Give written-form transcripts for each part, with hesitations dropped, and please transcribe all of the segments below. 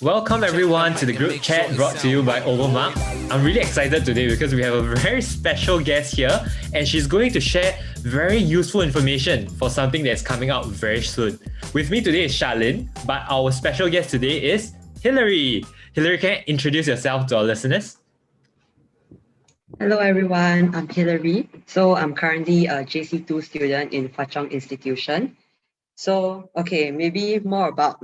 Welcome everyone to the group chat brought to you by Overmark. I'm really excited today because we have a very special guest here and she's going to share very useful information for something that's coming out very soon. With me today is Charlene, but our special guest today is Hilary. Hilary, can you introduce yourself to our listeners? Hello everyone, I'm Hilary. So I'm currently a JC2 student in Hwa Chong Institution. So maybe more about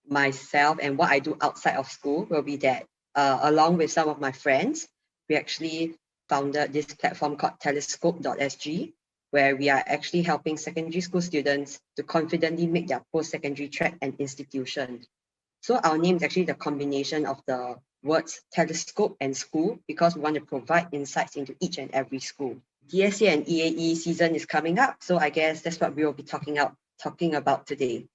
myself and what I do outside of school will be that along with some of my friends, we actually founded this platform called Telescope.sg, where we are actually helping secondary school students to confidently make their post-secondary track and institution. So our name is actually the combination of the words telescope and school because we want to provide insights into each and every school. DSA and EAE season is coming up, so I guess that's what we will be talking about today.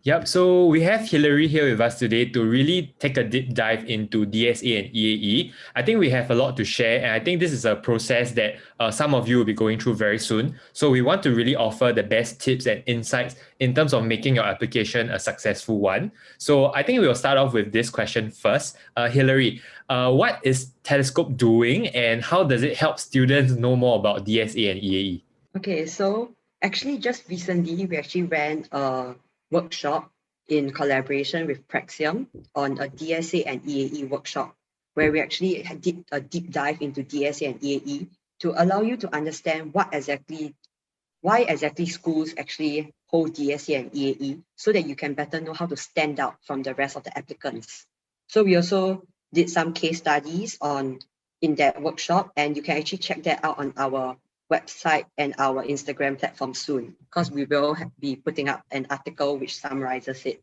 Yep, so we have Hilary here with us today to really take a deep dive into DSA and EAE. I think we have a lot to share, and I think this is a process that some of you will be going through very soon. So we want to really offer the best tips and insights in terms of making your application a successful one. So I think we will start off with this question first. Hilary, what is Telescope doing and how does it help students know more about DSA and EAE? Okay, so actually just recently we actually ran a workshop in collaboration with Praxium on a DSA and EAE workshop where we actually did a deep dive into DSA and EAE to allow you to understand why exactly schools actually hold DSA and EAE so that you can better know how to stand out from the rest of the applicants. So we also did some case studies in that workshop, and you can actually check that out on our website and our Instagram platform soon, because we will be putting up an article which summarizes it.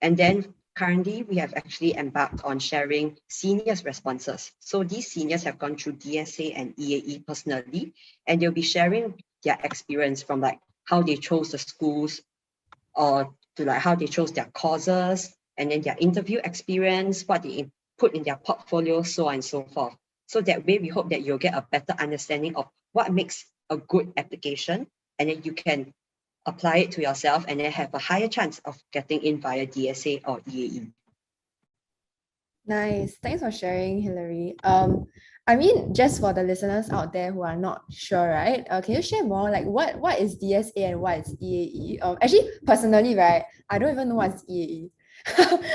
And then currently we have actually embarked on sharing seniors' responses. So these seniors have gone through DSA and EAE personally, and they'll be sharing their experience from how they chose the schools or to how they chose their courses, and then their interview experience, what they put in their portfolio, so on and so forth. So that way we hope that you'll get a better understanding of what makes a good application, and then you can apply it to yourself and then have a higher chance of getting in via DSA or EAE. Nice. Thanks for sharing, Hilary. Just for the listeners out there who are not sure, right? Can you share more what is DSA and what is EAE? Actually, personally, right, I don't even know what's EAE.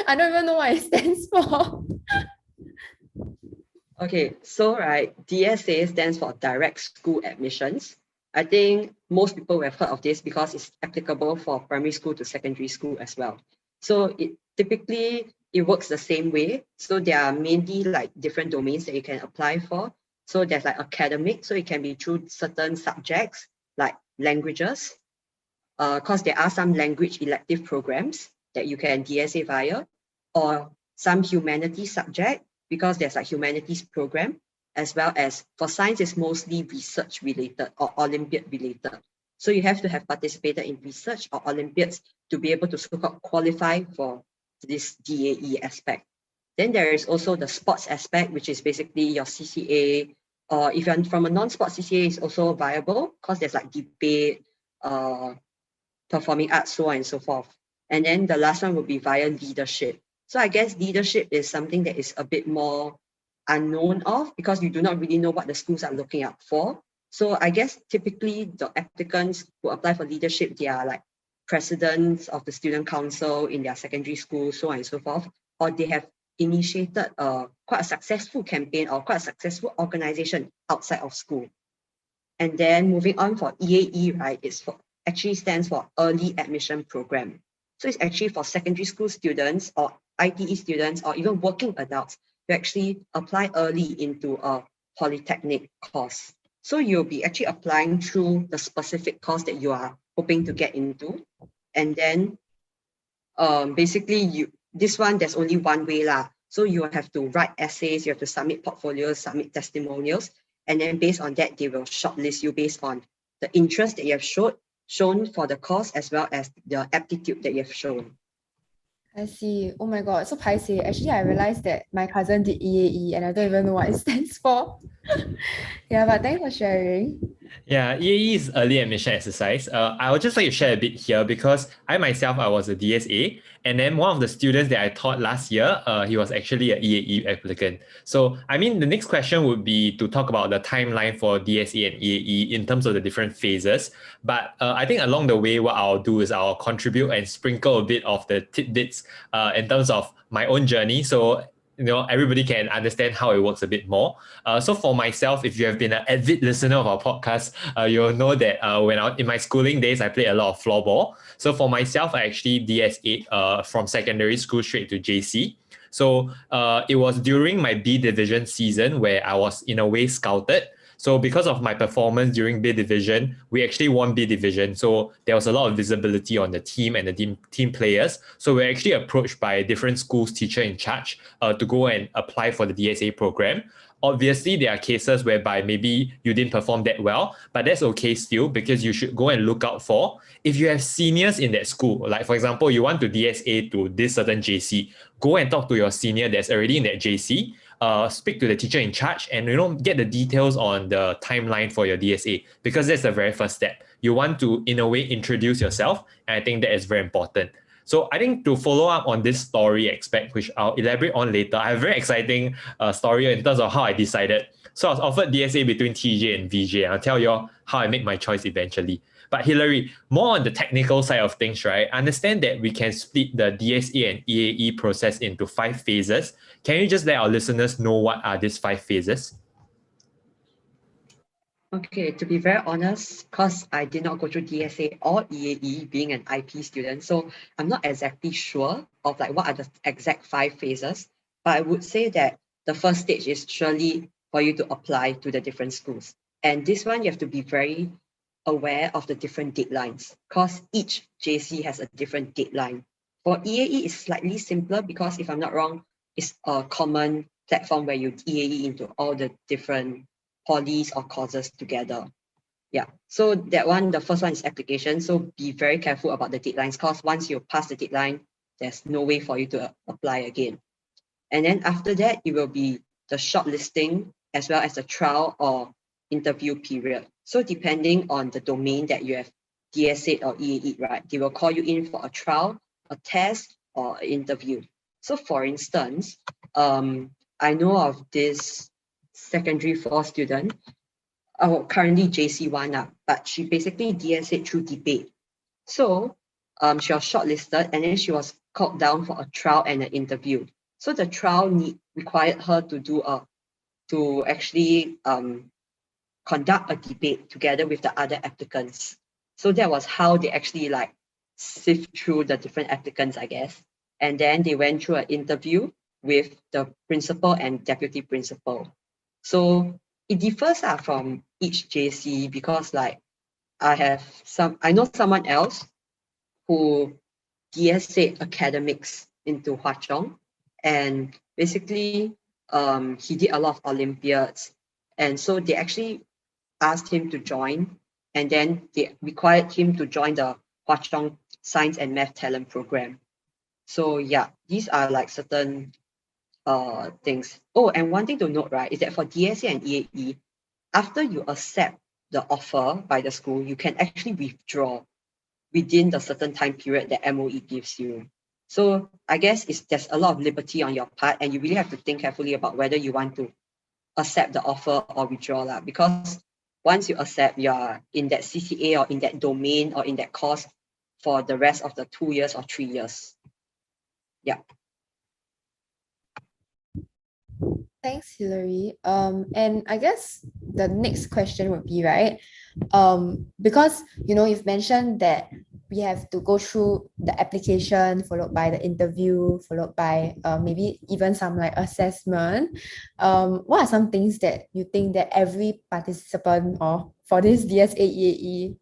I don't even know what it stands for. Okay, so DSA stands for Direct School Admissions. I think most people have heard of this because it's applicable for primary school to secondary school as well. So it works the same way. So there are mainly different domains that you can apply for. So there's academic, so it can be through certain subjects like languages, because there are some language elective programs that you can DSA via, or some humanities subject, because there's humanities program, as well as for science is mostly research related or Olympiad related. So you have to have participated in research or Olympiads to be able to so-called qualify for this DAE aspect. Then there is also the sports aspect, which is basically your CCA, or if you're from a non-sports CCA, is also viable because there's debate, performing arts, so on and so forth. And then the last one would be via leadership. So I guess leadership is something that is a bit more unknown of because you do not really know what the schools are looking out for. So I guess typically the applicants who apply for leadership, they are presidents of the student council in their secondary school, so on and so forth, or they have initiated quite a successful campaign or quite a successful organization outside of school. And then moving on for EAE, right, actually stands for Early Admission Program. So it's actually for secondary school students or ITE students or even working adults to actually apply early into a polytechnic course. So you'll be actually applying through the specific course that you are hoping to get into. And then this one, there's only one way lah. So you have to write essays, you have to submit portfolios, submit testimonials, and then based on that, they will shortlist you based on the interest that you have shown for the course as well as the aptitude that you have shown. I see. Oh my god, so paiseh. Actually, I realized that my cousin did EAE and I don't even know what it stands for. Yeah, but thanks for sharing. Yeah, EAE is early admission exercise. I would just like to share a bit here because I myself, I was a DSA, and then one of the students that I taught last year, he was actually an EAE applicant. So, I mean, the next question would be to talk about the timeline for DSA and EAE in terms of the different phases. But I think along the way, what I'll do is I'll contribute and sprinkle a bit of the tidbits in terms of my own journey. So, everybody can understand how it works a bit more. So for myself, if you have been an avid listener of our podcast, you'll know that when in my schooling days, I played a lot of floorball. So for myself, I actually DSA from secondary school straight to JC. So it was during my B division season where I was in a way scouted. So because of my performance during B division, we actually won B division. So there was a lot of visibility on the team and the team players. So we're actually approached by different schools teacher in charge to go and apply for the DSA program. Obviously, there are cases whereby maybe you didn't perform that well, but that's okay still because you should go and look out for if you have seniors in that school. Like, for example, you want to DSA to this certain JC, go and talk to your senior that's already in that JC. Speak to the teacher in charge and get the details on the timeline for your DSA because that's the very first step. You want to in a way introduce yourself, and I think that is very important. So I think to follow up on this story aspect, which I'll elaborate on later, I have a very exciting story in terms of how I decided. So I was offered DSA between TJ and VJ. I'll tell you all how I make my choice eventually. But Hilary, more on the technical side of things, right? I understand that we can split the DSA and EAE process into 5 phases. Can you just let our listeners know what are these 5 phases? Okay, to be very honest, because I did not go through DSA or EAE being an IP student, so I'm not exactly sure of like what are the exact 5 phases, but I would say that the first stage is surely for you to apply to the different schools. And this one, you have to be very aware of the different deadlines because each JC has a different deadline. For EAE, it's slightly simpler because if I'm not wrong, it's a common platform where you EAE into all the different polys or courses together. Yeah, so that one, the first one is application. So be very careful about the deadlines because once you pass the deadline, there's no way for you to apply again. And then after that, it will be the shortlisting as well as the trial or interview period. So depending on the domain that you have DSA or EAE, right, they will call you in for a trial, a test, or an interview. So for instance, I know of this secondary 4 student, currently JC1, but she basically DSA through debate. So she was shortlisted and then she was called down for a trial and an interview. So the trial required her to actually conduct a debate together with the other applicants. So that was how they actually like sift through the different applicants, I guess. And then they went through an interview with the principal and deputy principal. So it differs from each JC because like I know someone else who DSA academics into Hwa Chong, and basically he did a lot of Olympiads, and so they actually asked him to join, and then they required him to join the Hwa Chong Science and Math Talent Program. So yeah, these are like certain things. Oh, and one thing to note, right, is that for DSA and EAE, after you accept the offer by the school, you can actually withdraw within the certain time period that MOE gives you. So I guess there's a lot of liberty on your part, and you really have to think carefully about whether you want to accept the offer or withdraw, because once you accept, you're in that CCA or in that domain or in that course for the rest of the 2 years or 3 years. Yeah. Thanks, Hilary. And I guess the next question would be, right, because you've mentioned that we have to go through the application followed by the interview followed by maybe even some like assessment. What are some things that you think that every participant or for this DSA EAE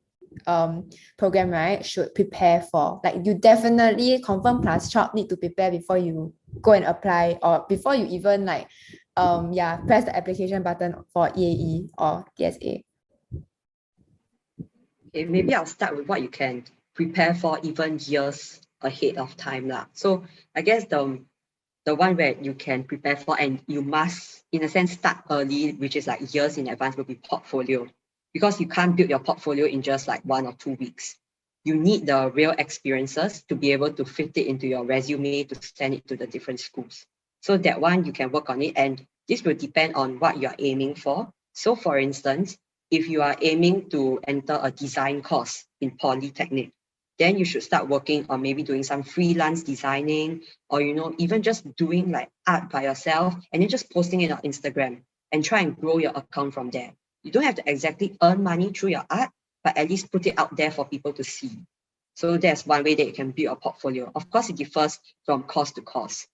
program, right, should prepare for? Like, you definitely confirm plus chop need to prepare before you go and apply, or before you even like press the application button for EAE or DSA. Okay, maybe I'll start with what you can prepare for even years ahead of time. So I guess the one where you can prepare for and you must, in a sense, start early, which is like years in advance, will be portfolio. because you can't build your portfolio in just like 1 or 2 weeks. You need the real experiences to be able to fit it into your resume to send it to the different schools. So that one, you can work on it, and this will depend on what you're aiming for. So for instance, if you are aiming to enter a design course in Polytechnic, then you should start working on maybe doing some freelance designing, or even just doing like art by yourself and then just posting it on Instagram and try and grow your account from there. You don't have to exactly earn money through your art, but at least put it out there for people to see. So that's one way that you can build a portfolio. Of course, it differs from course to course.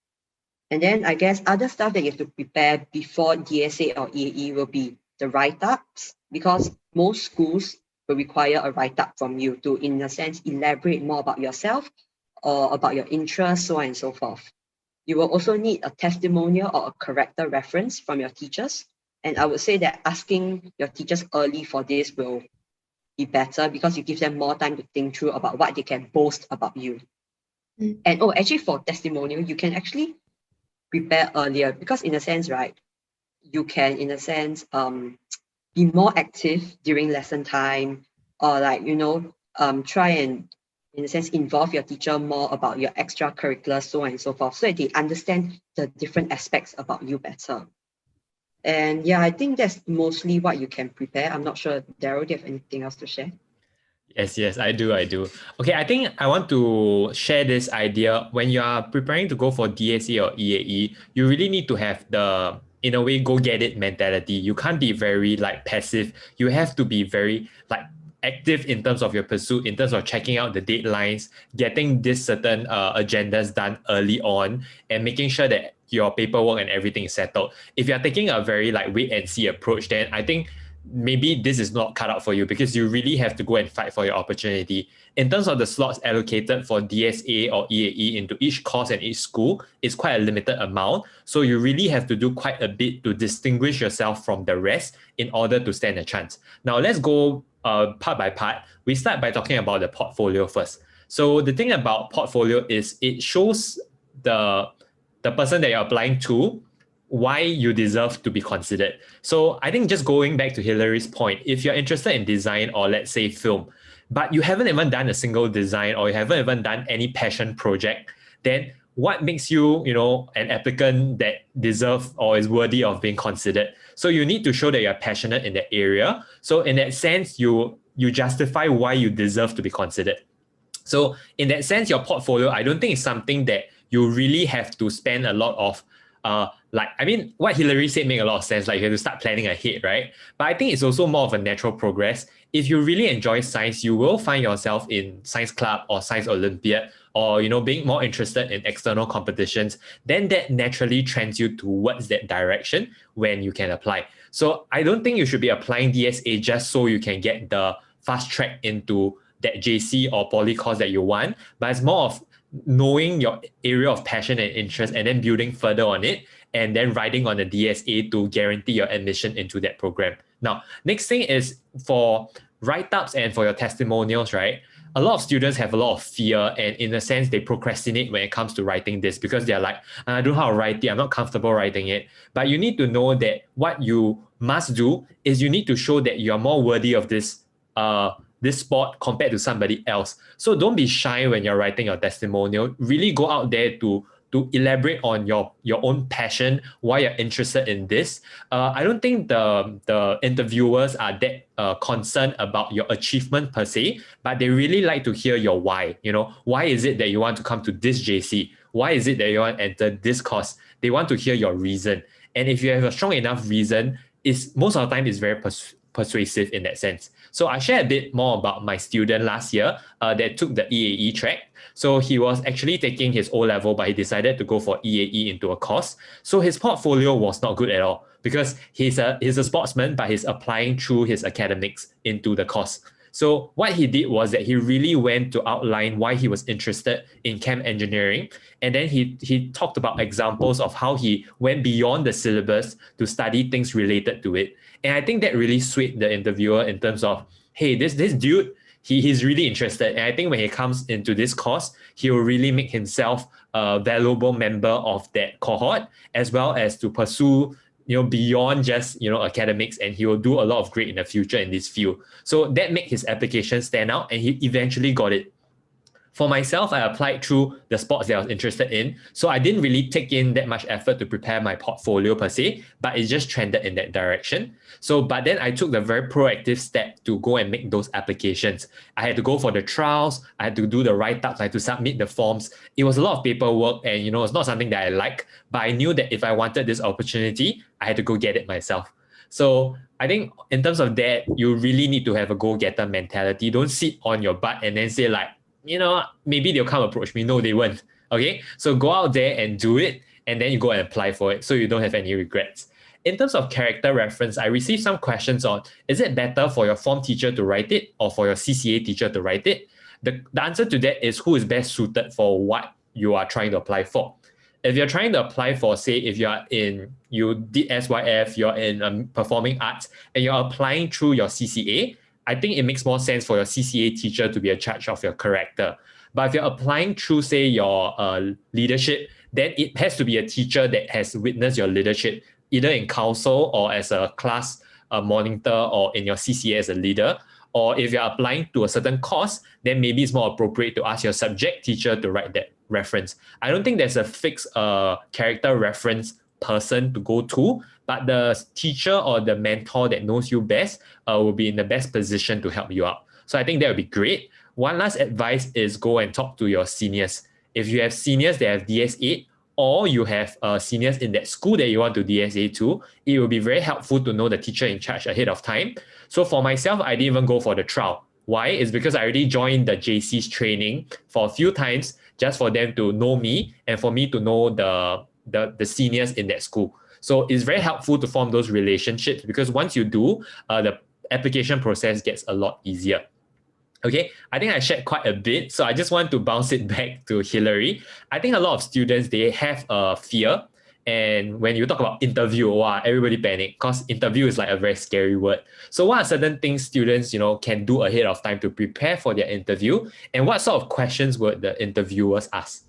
And then I guess other stuff that you have to prepare before DSA or EAE will be the write-ups, because most schools will require a write-up from you to, in a sense, elaborate more about yourself or about your interests, so on and so forth. You will also need a testimonial or a character reference from your teachers. And I would say that asking your teachers early for this will be better, because you give them more time to think through about what they can boast about you. And actually for testimonial, you can actually prepare earlier, because in a sense, right, you can, in a sense, be more active during lesson time, or like, try and, in a sense, involve your teacher more about your extracurriculars, so on and so forth, so that they understand the different aspects about you better. And yeah, I think that's mostly what you can prepare. I'm not sure, Daryl, do you have anything else to share? Yes, I do. Okay, I think I want to share this idea. When you are preparing to go for DSA or EAE, you really need to have the, in a way, go get it mentality. You can't be very like passive. You have to be very like active in terms of your pursuit, in terms of checking out the deadlines, getting this certain agendas done early on, and making sure that your paperwork and everything is settled. If you're taking a very like wait and see approach, then I think maybe this is not cut out for you, because you really have to go and fight for your opportunity. In terms of the slots allocated for DSA or EAE into each course and each school, it's quite a limited amount. So you really have to do quite a bit to distinguish yourself from the rest in order to stand a chance. Now let's go part by part. We start by talking about the portfolio first. So the thing about portfolio is it shows the person that you're applying to why you deserve to be considered. So I think just going back to Hillary's point, if you're interested in design or let's say film, but you haven't even done a single design or you haven't even done any passion project, then what makes you, an applicant that deserves or is worthy of being considered? So you need to show that you're passionate in that area. So in that sense, you justify why you deserve to be considered. So in that sense, your portfolio, I don't think it's something that you really have to spend a lot of what Hillary said made a lot of sense. Like you have to start planning ahead, right? But I think it's also more of a natural progress. If you really enjoy science, you will find yourself in science club or science Olympiad, or being more interested in external competitions. Then that naturally trends you towards that direction when you can apply. So I don't think you should be applying DSA just so you can get the fast track into that JC or poly course that you want, but it's more of knowing your area of passion and interest and then building further on it, and then riding on the DSA to guarantee your admission into that program. Now, next thing is for write-ups and for your testimonials, right? A lot of students have a lot of fear, and in a sense, they procrastinate when it comes to writing this, because they're like, I don't know how to write it, I'm not comfortable writing it. But you need to know that what you must do is you need to show that you're more worthy of this spot compared to somebody else. So don't be shy when you're writing your testimonial. Really go out there to elaborate on your own passion, why you're interested in this. I don't think the interviewers are that concerned about your achievement per se, but they really like to hear your why. Why is it that you want to come to this JC? Why is it that you want to enter this course? They want to hear your reason. And if you have a strong enough reason, most of the time it's very persuasive in that sense. So I share a bit more about my student last year that took the EAE track. So he was actually taking his O-level, but he decided to go for EAE into a course. So his portfolio was not good at all, because he's a sportsman, but he's applying through his academics into the course. So what he did was that he really went to outline why he was interested in chem engineering. And then he talked about examples of how he went beyond the syllabus to study things related to it. And I think that really swayed the interviewer in terms of, hey, this dude, he's really interested. And I think when he comes into this course, he will really make himself a valuable member of that cohort, as well as to pursue beyond just academics, and he will do a lot of great in the future in this field. So that made his application stand out, and he eventually got it. For myself, I applied through the sports that I was interested in. So I didn't really take in that much effort to prepare my portfolio per se, but it just trended in that direction. So, but then I took the very proactive step to go and make those applications. I had to go for the trials. I had to do the write-ups. I had to submit the forms. It was a lot of paperwork, and it's not something that I like, but I knew that if I wanted this opportunity, I had to go get it myself. So I think in terms of that, you really need to have a go-getter mentality. Don't sit on your butt and then say like, maybe they'll come approach me. No, they won't. Okay. So go out there and do it. And then you go and apply for it so you don't have any regrets. In terms of character reference, I received some questions on, is it better for your form teacher to write it or for your CCA teacher to write it? The answer to that is who is best suited for what you are trying to apply for. If you're trying to apply for, say, if you did SYF, you're in performing arts, and you're applying through your CCA, I think it makes more sense for your CCA teacher to be in charge of your character. But if you're applying through, say, your leadership, then it has to be a teacher that has witnessed your leadership, either in council or as a class monitor or in your CCA as a leader. Or if you're applying to a certain course, then maybe it's more appropriate to ask your subject teacher to write that reference. I don't think there's a fixed character reference person to go to, but the teacher or the mentor that knows you best will be in the best position to help you out. So I think that would be great. One last advice is go and talk to your seniors. If you have seniors that have DSA, or you have seniors in that school that you want to DSA to, it will be very helpful to know the teacher in charge ahead of time. So for myself, I didn't even go for the trial. Why? It's because I already joined the JC's training for a few times just for them to know me and for me to know the seniors in that school. So it's very helpful to form those relationships, because once you do, the application process gets a lot easier. Okay, I think I shared quite a bit, so I just want to bounce it back to Hillary. I think a lot of students, they have a fear, and when you talk about interview, wow, everybody panic because interview is like a very scary word. So what are certain things students, can do ahead of time to prepare for their interview, and what sort of questions would the interviewers ask?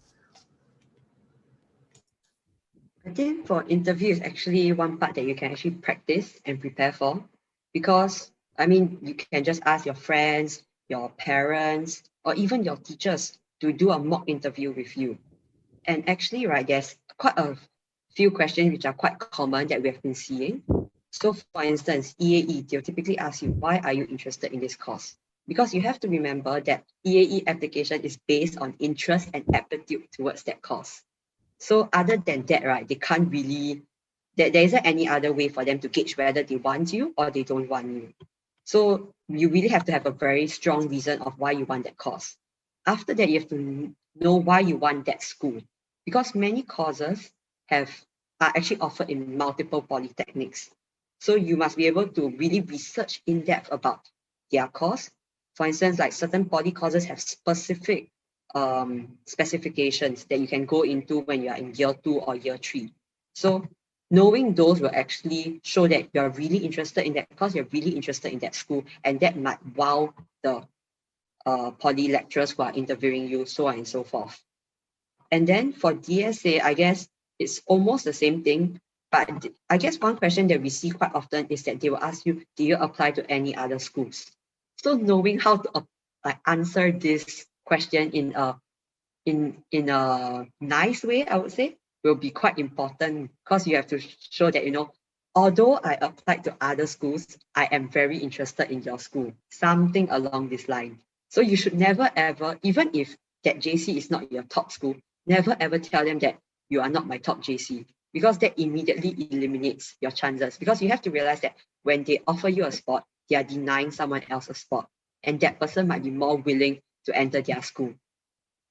I think for interview is actually one part that you can actually practice and prepare for, because you can just ask your friends, your parents, or even your teachers to do a mock interview with you. And actually, right, there's quite a few questions which are quite common that we have been seeing. So for instance, EAE, they'll typically ask you, why are you interested in this course? Because you have to remember that EAE application is based on interest and aptitude towards that course. So other than that, right, they can't really, there isn't any other way for them to gauge whether they want you or they don't want you. So you really have to have a very strong reason of why you want that course. After that, you have to know why you want that school, because many courses are actually offered in multiple polytechnics. So you must be able to really research in depth about their course. For instance, like certain poly courses have specific specifications that you can go into when you are in year 2 or year 3. So knowing those will actually show that you're really interested in that course, you're really interested in that school, and that might wow the poly lecturers who are interviewing you, so on and so forth. And then for DSA, I guess it's almost the same thing, but I guess one question that we see quite often is that they will ask you, do you apply to any other schools? So knowing how to answer this question in a nice way, I would say, will be quite important, because you have to show that, although I applied to other schools, I am very interested in your school, something along this line. So you should never ever, even if that JC is not your top school, never ever tell them that you are not my top JC, because that immediately eliminates your chances. Because you have to realize that when they offer you a spot, they are denying someone else a spot, and that person might be more willing to enter their school.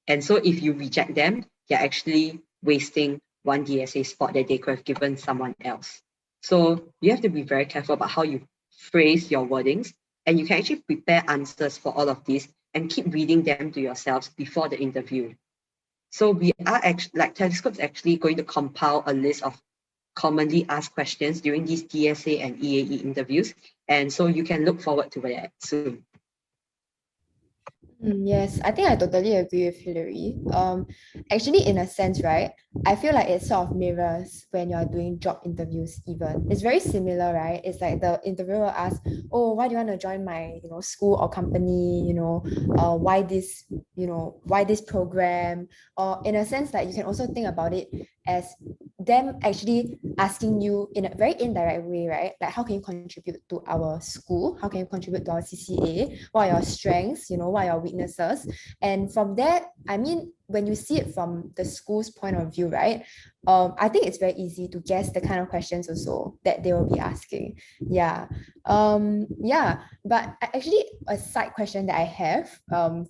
And so if you reject them, you're actually wasting one DSA spot that they could have given someone else. So you have to be very careful about how you phrase your wordings, and you can actually prepare answers for all of these and keep reading them to yourselves before the interview. So we are actually, Telescope's actually going to compile a list of commonly asked questions during these DSA and EAE interviews. And so you can look forward to that soon. Yes, I think I totally agree with Hillary. Actually, in a sense, right, I feel like it sort of mirrors when you're doing job interviews even. It's very similar, right? It's like the interviewer asks, oh, why do you want to join my, school or company, why this, why this program? Or in a sense, like you can also think about it as them actually asking you in a very indirect way, right? Like how can you contribute to our school? How can you contribute to our CCA? What are your strengths? What are your weaknesses? And from there, I mean, when you see it from the school's point of view, right? I think it's very easy to guess the kind of questions also that they will be asking. Yeah. Yeah. But actually, a side question that I have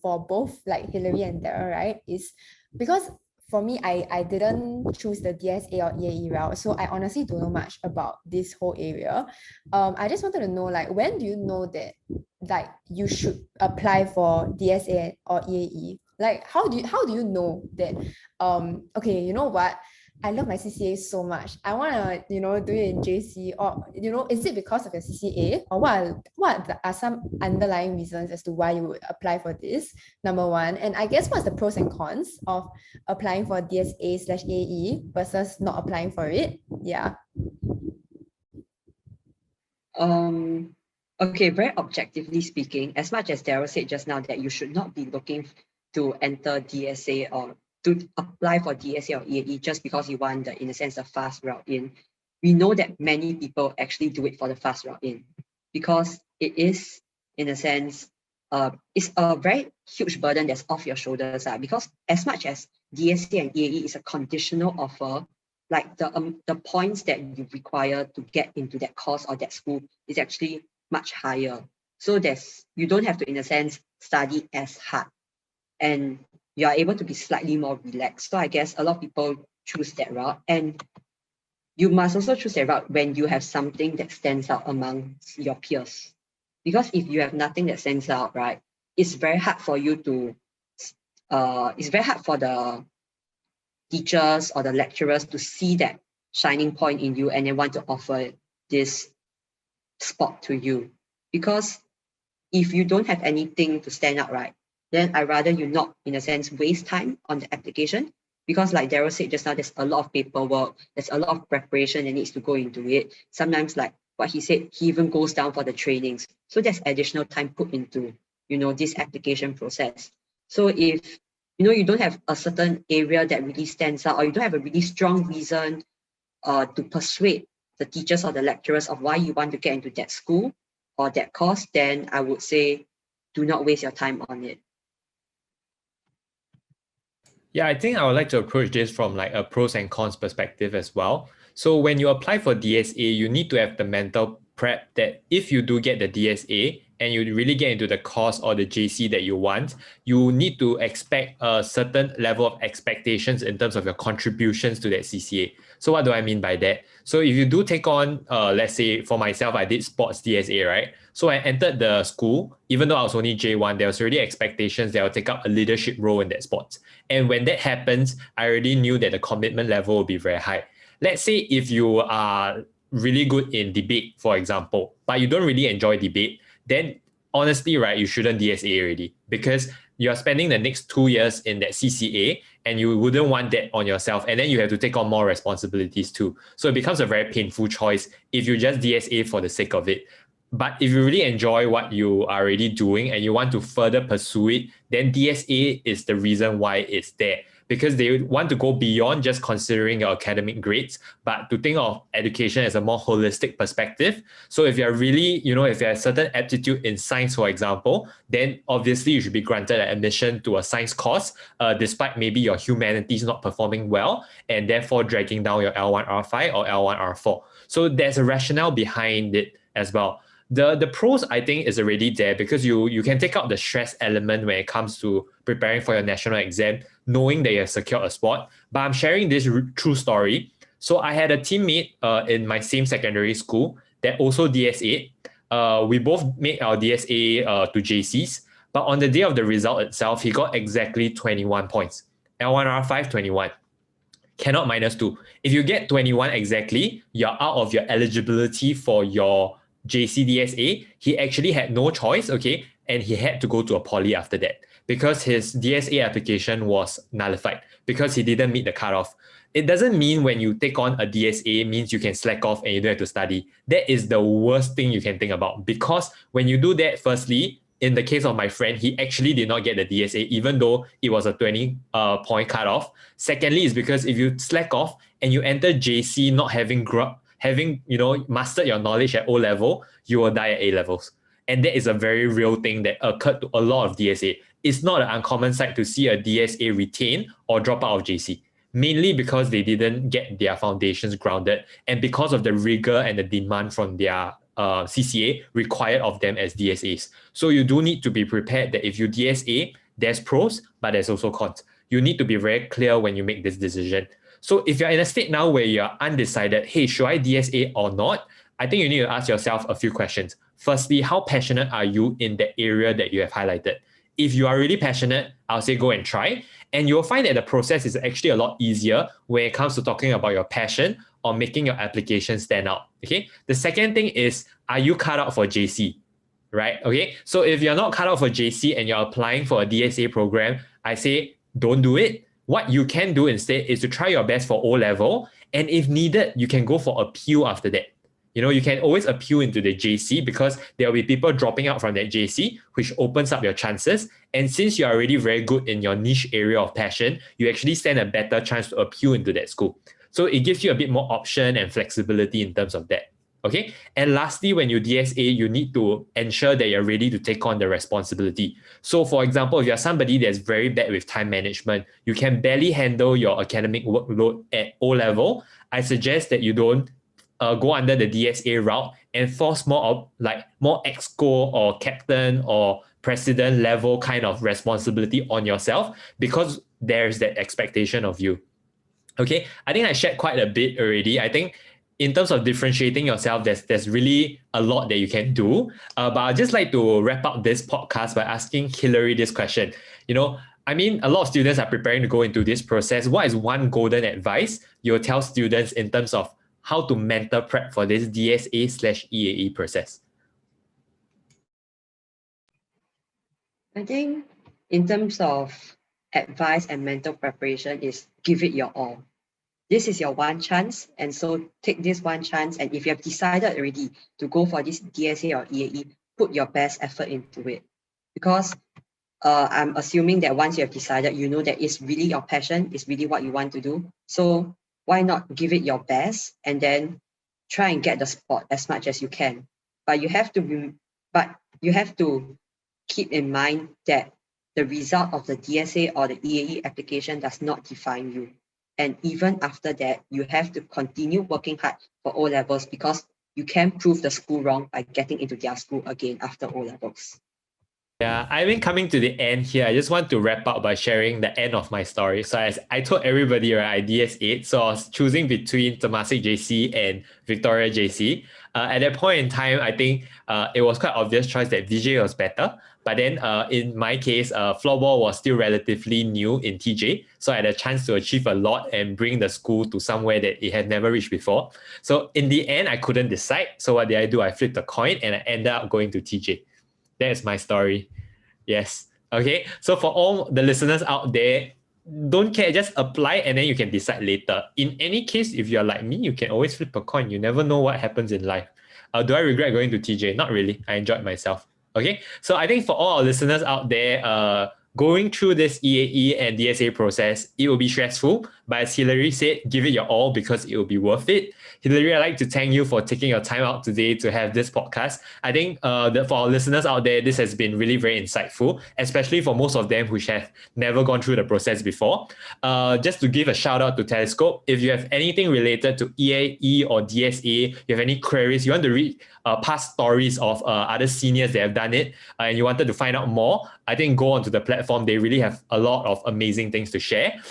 for both like Hillary and Daryl, right, is because for me, I didn't choose the DSA or EAE route, so I honestly don't know much about this whole area. I just wanted to know, like, when do you know that, like, you should apply for DSA or EAE? Like, how do you know that? Okay, you know what? I love my CCA so much. I want to, do it in JC, or, is it because of your CCA, or what are some underlying reasons as to why you would apply for this? Number one, and I guess what's the pros and cons of applying for DSA/AE versus not applying for it? Yeah. Okay, very objectively speaking, as much as Daryl said just now that you should not be looking to enter DSA or to apply for DSA or EAE just because you want the, in a sense, a fast route in, we know that many people actually do it for the fast route in because it is, in a sense, it's a very huge burden that's off your shoulders. Because as much as DSA and EAE is a conditional offer, like the points that you require to get into that course or that school is actually much higher. So you don't have to, in a sense, study as hard, and you are able to be slightly more relaxed. So I guess a lot of people choose that route, and you must also choose that route when you have something that stands out among your peers. Because if you have nothing that stands out, right, it's very hard for you to it's very hard for the teachers or the lecturers to see that shining point in you and they want to offer this spot to you. Because if you don't have anything to stand out, right, then I rather you not, in a sense, waste time on the application. Because like Daryl said just now, there's a lot of paperwork, there's a lot of preparation that needs to go into it. Sometimes, like what he said, he even goes down for the trainings. So there's additional time put into, this application process. So if you don't have a certain area that really stands out, or you don't have a really strong reason to persuade the teachers or the lecturers of why you want to get into that school or that course, then I would say do not waste your time on it. Yeah, I think I would like to approach this from like a pros and cons perspective as well. So when you apply for DSA, you need to have the mental prep that if you do get the DSA and you really get into the course or the JC that you want, you need to expect a certain level of expectations in terms of your contributions to that CCA. So what do I mean by that? So if you do take on, let's say for myself, I did sports DSA, right? So I entered the school, even though I was only J1, there was already expectations that I'll take up a leadership role in that sports. And when that happens, I already knew that the commitment level will be very high. Let's say if you are really good in debate, for example, but you don't really enjoy debate, then honestly, right, you shouldn't DSA already because you're spending the next 2 years in that CCA and you wouldn't want that on yourself. And then you have to take on more responsibilities too. So it becomes a very painful choice if you just DSA for the sake of it. But if you really enjoy what you are already doing and you want to further pursue it, then DSA is the reason why it's there. Because they want to go beyond just considering your academic grades, but to think of education as a more holistic perspective. So if you're really, if you have a certain aptitude in science, for example, then obviously you should be granted an admission to a science course, despite maybe your humanities not performing well, and therefore dragging down your L1R5 or L1R4. So there's a rationale behind it as well. The pros, I think, is already there because you can take out the stress element when it comes to preparing for your national exam, knowing that you have secured a spot. But I'm sharing this true story. So I had a teammate in my same secondary school that also DSA. We both made our DSA to JCs, but on the day of the result itself, he got exactly 21 points. L1R5, 21. Cannot -2. If you get 21 exactly, you're out of your eligibility for your JCDSA. He actually had no choice, okay, and he had to go to a poly after that because his DSA application was nullified because he didn't meet the cutoff. It doesn't mean when you take on a DSA means you can slack off and you don't have to study. That is the worst thing you can think about, because when you do that, firstly, in the case of my friend, he actually did not get the DSA, even though it was a 20 point cutoff. Secondly, is because if you slack off and you enter JC not having mastered your knowledge at O level, you will die at A levels. And that is a very real thing that occurred to a lot of DSA. It's not an uncommon sight to see a DSA retain or drop out of JC, mainly because they didn't get their foundations grounded and because of the rigor and the demand from their CCA required of them as DSAs. So you do need to be prepared that if you DSA, there's pros, but there's also cons. You need to be very clear when you make this decision. So if you're in a state now where you're undecided, hey, should I DSA or not? I think you need to ask yourself a few questions. Firstly, how passionate are you in the area that you have highlighted? If you are really passionate, I'll say go and try. And you'll find that the process is actually a lot easier when it comes to talking about your passion or making your application stand out. Okay. The second thing is, are you cut out for JC? Right. Okay. So if you're not cut out for JC and you're applying for a DSA program, I say don't do it. What you can do instead is to try your best for O level. And if needed, you can go for appeal after that. You can always appeal into the JC because there will be people dropping out from that JC, which opens up your chances. And since you're already very good in your niche area of passion, you actually stand a better chance to appeal into that school. So it gives you a bit more option and flexibility in terms of that. Okay. And lastly, when you DSA, you need to ensure that you're ready to take on the responsibility. So for example, if you're somebody that's very bad with time management, you can barely handle your academic workload at O level, I suggest that you don't go under the DSA route and force more exco or captain or president level kind of responsibility on yourself, because there's that expectation of you. Okay, I think I shared quite a bit already. I think in terms of differentiating yourself, there's really a lot that you can do. But I'd just like to wrap up this podcast by asking Hillary this question. A lot of students are preparing to go into this process. What is one golden advice you'll tell students in terms of how to mental prep for this DSA/EAE process? I think in terms of advice and mental preparation is give it your all. This is your one chance, and so take this one chance, and if you have decided already to go for this DSA or EAE, put your best effort into it. Because I'm assuming that once you have decided, you know that it's really your passion, it's really what you want to do. So why not give it your best and then try and get the spot as much as you can. But you have to keep in mind that the result of the DSA or the EAE application does not define you. And even after that, you have to continue working hard for O levels, because you can prove the school wrong by getting into their school again after O levels. Yeah, I've been coming to the end here. I just want to wrap up by sharing the end of my story. So as I told everybody, right, I DS8, so I was choosing between Temasek JC and Victoria JC. At that point in time, I think it was quite obvious choice that VJ was better. But then in my case, floorball was still relatively new in TJ. So I had a chance to achieve a lot and bring the school to somewhere that it had never reached before. So in the end, I couldn't decide. So what did I do? I flipped a coin and I ended up going to TJ. That is my story. Yes. Okay. So for all the listeners out there, don't care, just apply and then you can decide later. In any case, if you're like me, you can always flip a coin. You never know what happens in life. Do I regret going to TJ? Not really. I enjoyed myself. Okay. So I think for all our listeners out there, going through this EAE and DSA process, it will be stressful, but as Hillary said, give it your all because it will be worth it. Hillary, I'd like to thank you for taking your time out today to have this podcast. I think that for our listeners out there, this has been really very insightful, especially for most of them who have never gone through the process before. Just to give a shout out to Telescope, if you have anything related to EAE or DSA, you have any queries, you want to read past stories of other seniors that have done it, and you wanted to find out more, I think go onto the platform. They really have a lot of amazing things to share.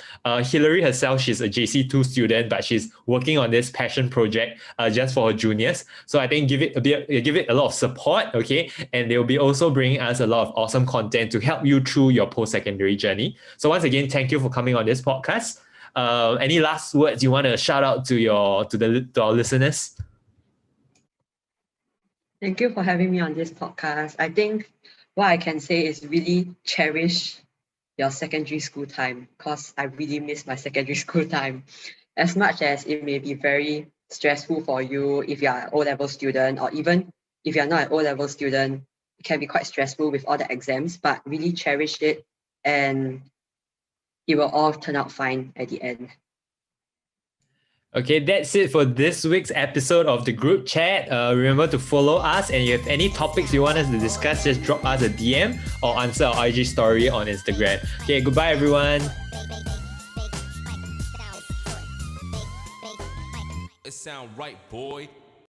Hillary herself, she's a JC2 student, but she's working on this passion project just for her juniors. So I think give it a lot of support, okay? And they'll be also bringing us a lot of awesome content to help you through your post-secondary journey. So once again, thank you for coming on this podcast. Any last words you want to shout out to our listeners? Thank you for having me on this podcast. I think what I can say is really cherish your secondary school time, because I really miss my secondary school time. As much as it may be very stressful for you if you are an O-level student, or even if you're not an O-level student, it can be quite stressful with all the exams, but really cherish it and it will all turn out fine at the end. Okay, that's it for this week's episode of the group chat. Remember to follow us, and if you have any topics you want us to discuss, just drop us a DM or answer our IG story on Instagram. Okay, goodbye everyone. It sound right, boy.